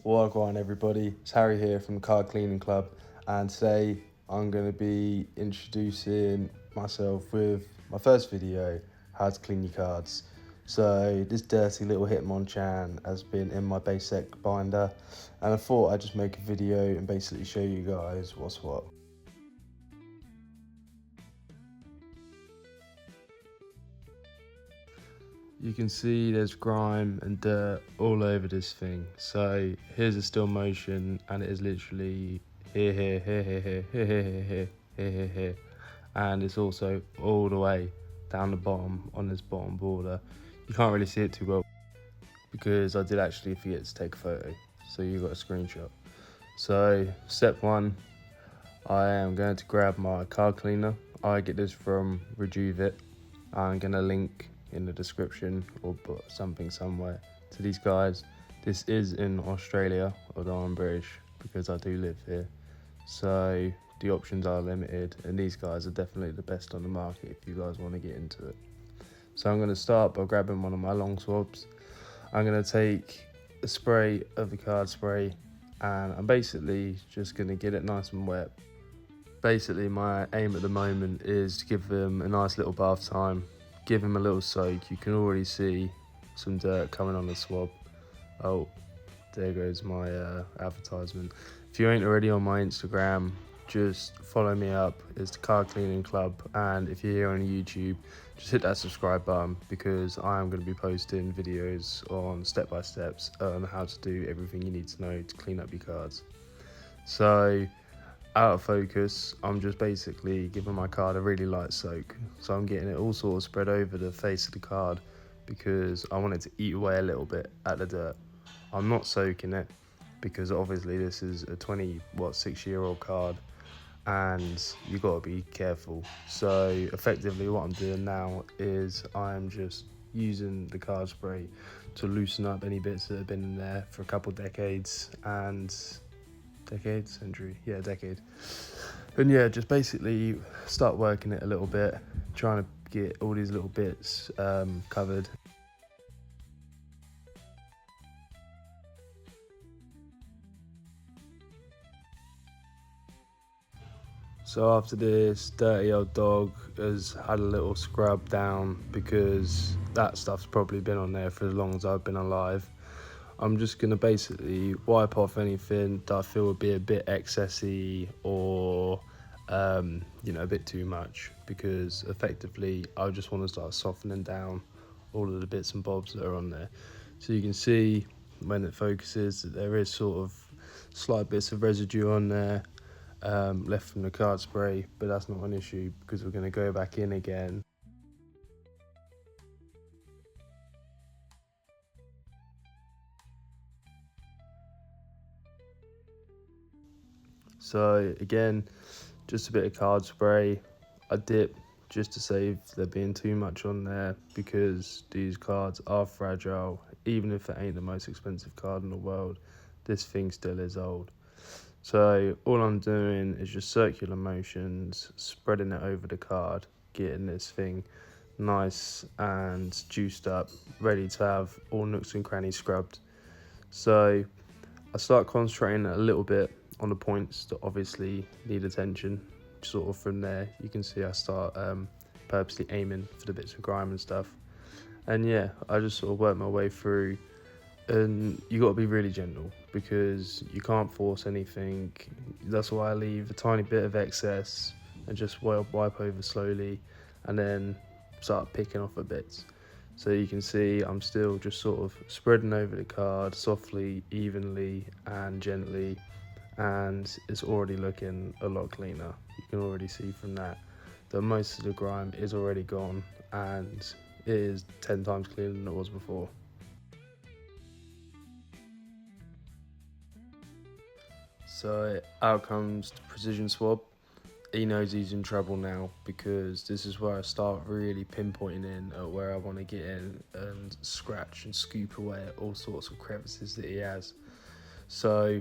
Wagwan everybody, it's Harry here from the Card Cleaning Club, and today I'm going to be introducing myself with my first video, how to clean your cards. So this dirty little Hitmonchan has been in my base set binder, and I thought I'd just make a video and basically show you guys what's what. You can see there's grime and dirt all over this thing. So here's a still motion, and it is literally here, and it's also all the way down the bottom on this bottom border. You can't really see it too well because I did actually forget to take a photo, so you got a screenshot. So step one, I am going to grab my card cleaner. I get this from Rejuve. I'm gonna link in the description or put something somewhere to these guys. This is in Australia, although I'm British because I do live here, so the options are limited, and these guys are definitely the best on the market if you guys want to get into it. So I'm going to start by grabbing one of my long swabs. I'm going to take a spray of the card spray, and I'm basically just going to get it nice and wet. Basically my aim at the moment is to give them a nice little bath time, give them a little soak. You can already see some dirt coming on the swab. Oh, there goes my advertisement. If you ain't already on my Instagram, just follow me up. It's the Card Cleaning Club, and if you're here on YouTube, just hit that subscribe button because I am going to be posting videos on step-by-steps on how to do everything you need to know to clean up your cards. So out of focus, I'm just basically giving my card a really light soak. So I'm getting it all sort of spread over the face of the card because I want it to eat away a little bit at the dirt. I'm not soaking it because obviously this is a 6-year-old card and you got to be careful. So effectively what I'm doing now is I'm just using the card spray to loosen up any bits that have been in there for a couple decades and decade. And yeah, just basically start working it a little bit, trying to get all these little bits covered. So after this, dirty old dog has had a little scrub down because that stuff's probably been on there for as long as I've been alive. I'm just going to basically wipe off anything that I feel would be a bit excessy or, a bit too much, because effectively I just want to start softening down all of the bits and bobs that are on there. So you can see when it focuses that there is sort of slight bits of residue on there left from the card spray, but that's not an issue because we're going to go back in again. So again, just a bit of card spray. I dip just to save there being too much on there because these cards are fragile. Even if it ain't the most expensive card in the world, this thing still is old. So all I'm doing is just circular motions, spreading it over the card, getting this thing nice and juiced up, ready to have all nooks and crannies scrubbed. So I start concentrating a little bit on the points that obviously need attention. Sort of from there, you can see I start purposely aiming for the bits of grime and stuff. And yeah, I just sort of work my way through. And you got to be really gentle because you can't force anything. That's why I leave a tiny bit of excess and just wipe over slowly and then start picking off the bits. So you can see I'm still just sort of spreading over the card softly, evenly and gently, and it's already looking a lot cleaner. You can already see from that most of the grime is already gone and it is 10 times cleaner than it was before. So out comes the precision swab. He knows he's in trouble now because this is where I start really pinpointing in at where I want to get in and scratch and scoop away at all sorts of crevices that he has. So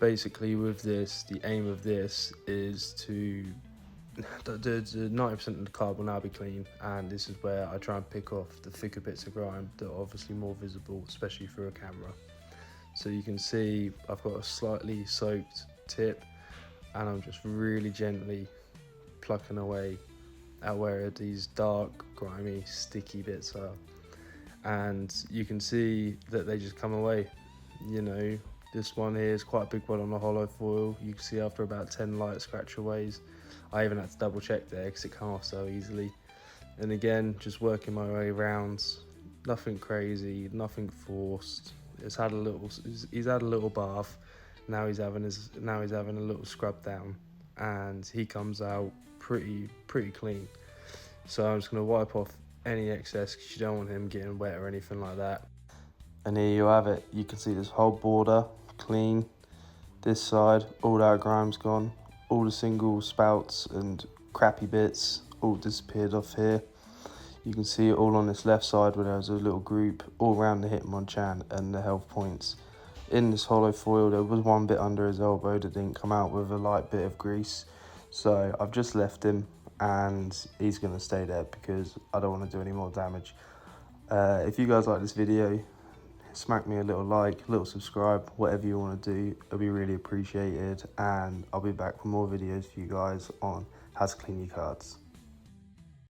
basically with this, the aim of this is to the 90% of the card will now be clean, and this is where I try and pick off the thicker bits of grime that are obviously more visible, especially through a camera. So you can see I've got a slightly soaked tip, and I'm just really gently plucking away at where these dark, grimy, sticky bits are. And you can see that they just come away. You know, this one here is quite a big one on the holo foil. You can see after about 10 light scratch aways. I even had to double check there because it came off so easily. And again, just working my way around. Nothing crazy, nothing forced. He's had a little bath. Now he's having a little scrub down, and he comes out pretty clean. So I'm just gonna wipe off any excess because you don't want him getting wet or anything like that. And here you have it. You can see this whole border clean. This side, all that grime's gone. All the single spouts and crappy bits all disappeared off here. You can see it all on this left side where there's a little group all around the Hitmonchan and the health points. In this holo foil, there was one bit under his elbow that didn't come out with a light bit of grease. So I've just left him, and he's going to stay there because I don't want to do any more damage. If you guys like this video, smack me a little like, a little subscribe, whatever you want to do. It'll be really appreciated, and I'll be back with more videos for you guys on how to clean your cards.